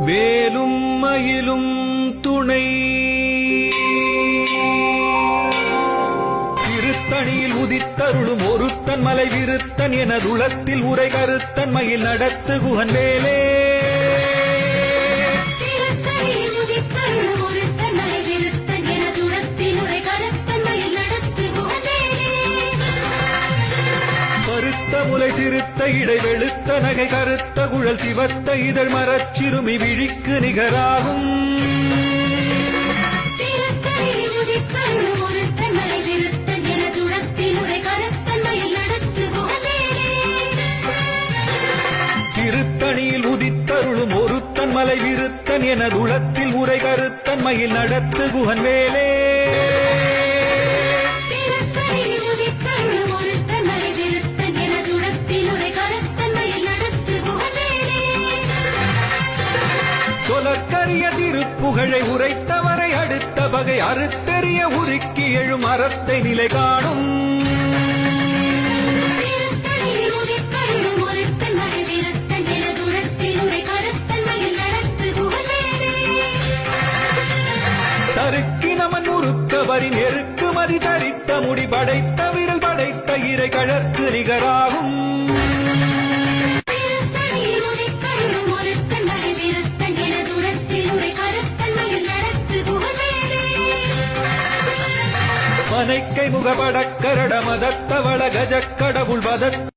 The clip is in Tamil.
வேலும் மயிலும் துணை திருத்தணியில் உதித்தருளும் ஒருத்தன் மலை விருத்தன் எனதுளத்தில் உரை கருத்தன் மயில் நடத்து குகன் வேலே முலை சிறுத்த இடை வெளுத்த நகை கருத்த குழல் சிவத்த இதழ் மரச்சிறுமி விழிக்கு நிகராகும் திருத்தணியில் உதித்தருளும் ஒருத்தன் மலை விருத்தன் எனதுளத்தில் உரை கருத்தன் மயில் நடத்து குகன் வேலே சொலக்கரிய திருப்புகழை உரைத்தவரை அடுத்த வகை அறுத்தெறிய உருக்கி எழும் அறத்தை நிலை காணும் தருக்கு நமன் உருக்க வரி நெருக்கு மதி தரித்த முடி படைத்த விரல் படைத்த இறை கழற்கு நிகராகும் மனைக்கை முகபடக்கரட மதத்தவள கஜக்கடவுள் பதத்